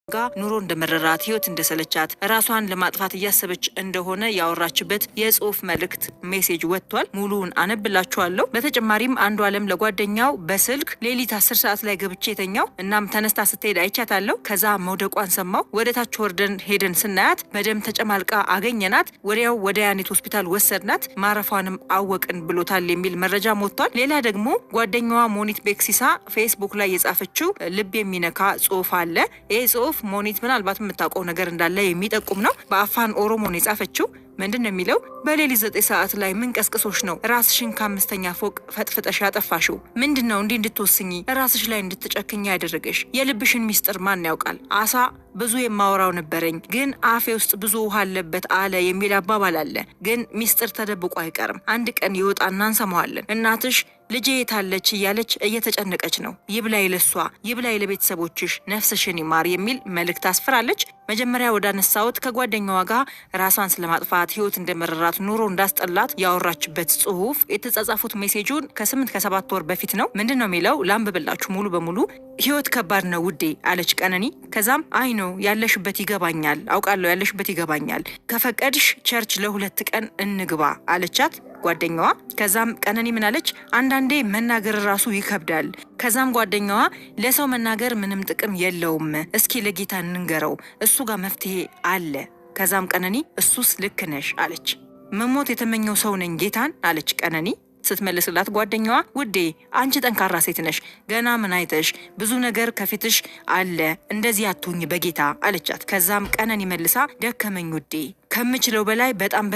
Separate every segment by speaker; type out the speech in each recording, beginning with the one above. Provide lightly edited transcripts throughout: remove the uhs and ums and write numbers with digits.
Speaker 1: ኑሮ እንደመረራት ህይወት እንደሰለቻት ራሷን ለማጥፋት እያሰበች እንደሆነ ያወራችበት የጽሁፍ መልእክት ሜሴጅ ወጥቷል። ሙሉውን አነብላችኋለሁ። በተጨማሪም አንዱ ዓለም ለጓደኛው በስልክ ሌሊት 10 ሰዓት ላይ ገብቼ የተኛው እናም ተነስታ ስትሄድ አይቻታለሁ። ከዛ መውደቋን ሰማው። ወደ ታች ወርደን ሄደን ስናያት በደም ተጨማልቃ አገኘናት። ወዲያው ወደ ያኔት ሆስፒታል ወሰድናት። ማረፏንም አወቅን ብሎታል የሚል መረጃ ሞቷል። ሌላ ደግሞ ጓደኛዋ ሞኒት ቤክሲሳ ፌስቡክ ላይ የጻፈችው ልብ የሚነካ ጽሁፍ አለ። ይህ ጽሁፍ ሞኒት ምናልባት የምታውቀው ነገር እንዳለ የሚጠቁም ነው። በአፋን ኦሮሞ ነው የጻፈችው። ምንድን ነው የሚለው? በሌሊት 9 ሰዓት ላይ ምን ቀስቅሶሽ ነው ራስሽን ከ5ኛ ፎቅ ፈጥፍጠሽ ያጠፋሽው? ምንድነው እንዲህ እንድትወስኚ ራስሽ ላይ እንድትጨክኛ ያደረገሽ? የልብሽን ሚስጥር ማን ያውቃል? አሳ ብዙ የማወራው ነበረኝ ግን አፌ ውስጥ ብዙ ውሃ አለበት አለ የሚል አባባል አለ። ግን ሚስጥር ተደብቆ አይቀርም። አንድ ቀን ይወጣና እንሰማዋለን። እናትሽ ልጄ የታለች እያለች እየተጨነቀች ነው። ይብላኝ ለሷ፣ ይብላኝ ለቤተሰቦችሽ፣ ነፍስሽን ይማር የሚል መልእክት አስፈራለች። መጀመሪያ ወደ አነሳሁት ከጓደኛዋ ጋር ራሷን ስለማጥፋት ህይወት እንደመረራት ኑሮ እንዳስጠላት ያወራችበት ጽሁፍ የተጻጻፉት ሜሴጁን ከ8 ከ7 ወር በፊት ነው። ምንድን ነው የሚለው? ላንብብላችሁ ሙሉ በሙሉ። ህይወት ከባድ ነው ውዴ አለች ቀነኒ። ከዛም አይ ነው ያለሽበት ይገባኛል፣ አውቃለሁ ያለሽበት ይገባኛል። ከፈቀድሽ ቸርች ለ2 ቀን እንግባ አለቻት ጓደኛዋ። ከዛም ቀነኒ ምን አለች? አንዳንዴ መናገር ራሱ ይከብዳል። ከዛም ጓደኛዋ ለሰው መናገር ምንም ጥቅም የለውም፣ እስኪ ለጌታ እንንገረው፣ እሱ ጋር መፍትሄ አለ። ከዛም ቀነኒ እሱስ ልክ ነሽ አለች። መሞት የተመኘው ሰው ነኝ ጌታን አለች ቀነኒ። ስትመልስላት ጓደኛዋ ውዴ አንቺ ጠንካራ ሴት ነሽ፣ ገና ምን አይተሽ፣ ብዙ ነገር ከፊትሽ አለ፣ እንደዚህ አትሁኝ በጌታ አለቻት። ከዛም ቀነኒ መልሳ ደከመኝ ውዴ፣ ከምችለው በላይ በጣም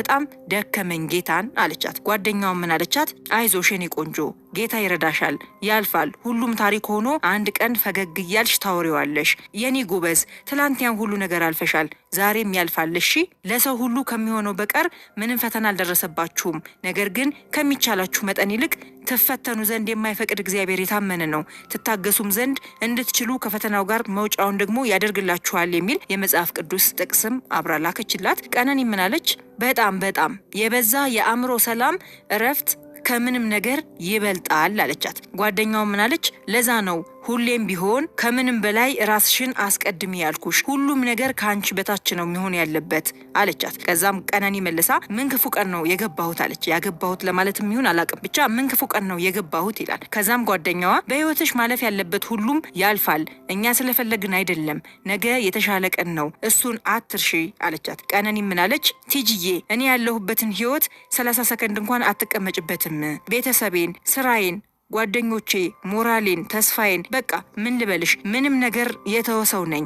Speaker 1: ደከመኝ ጌታን አለቻት። ጓደኛዋ ምን አለቻት? አይዞሽ የኔ ቆንጆ፣ ጌታ ይረዳሻል፣ ያልፋል። ሁሉም ታሪክ ሆኖ አንድ ቀን ፈገግ እያልሽ ታወሪዋለሽ። የኔ ጎበዝ፣ ትላንትያን ሁሉ ነገር አልፈሻል፣ ዛሬም ያልፋል። እሺ፣ ለሰው ሁሉ ከሚሆነው በቀር ምንም ፈተና አልደረሰባችሁም። ነገር ግን ከሚቻላችሁ መጠን ይልቅ ትፈተኑ ዘንድ የማይፈቅድ እግዚአብሔር የታመነ ነው። ትታገሱም ዘንድ እንድትችሉ ከፈተናው ጋር መውጫውን ደግሞ ያደርግላችኋል የሚል የመጽሐፍ ቅዱስ ጥቅስም አብራ ላከችላት። ቀነኒ ምን አለች? በጣም የበዛ የአእምሮ ሰላም እረፍት ከምንም ነገር ይበልጣል አለቻት። ጓደኛው ምን አለች? ለዛ ነው ሁሌም ቢሆን ከምንም በላይ ራስሽን አስቀድሚ ያልኩሽ፣ ሁሉም ነገር ካንቺ በታች ነው የሚሆን ያለበት አለቻት። ከዛም ቀነኒ መልሳ ምን ክፉ ቀን ነው የገባሁት አለች። ያገባሁት ለማለትም ይሁን አላቅም፣ ብቻ ምን ክፉ ቀን ነው የገባሁት ይላል። ከዛም ጓደኛዋ በህይወትሽ ማለፍ ያለበት ሁሉም ያልፋል፣ እኛ ስለፈለግን አይደለም፣ ነገ የተሻለ ቀን ነው፣ እሱን አትርሺ አለቻት። ቀነኒ ምን አለች? ቲጂዬ እኔ ያለሁበትን ህይወት 30 ሰከንድ እንኳን አትቀመጭበትም። ቤተሰቤን፣ ስራዬን፣ ጓደኞቼ፣ ሞራሌን፣ ተስፋዬን፣ በቃ ምን ልበልሽ፣ ምንም ነገር የተወሰው ነኝ።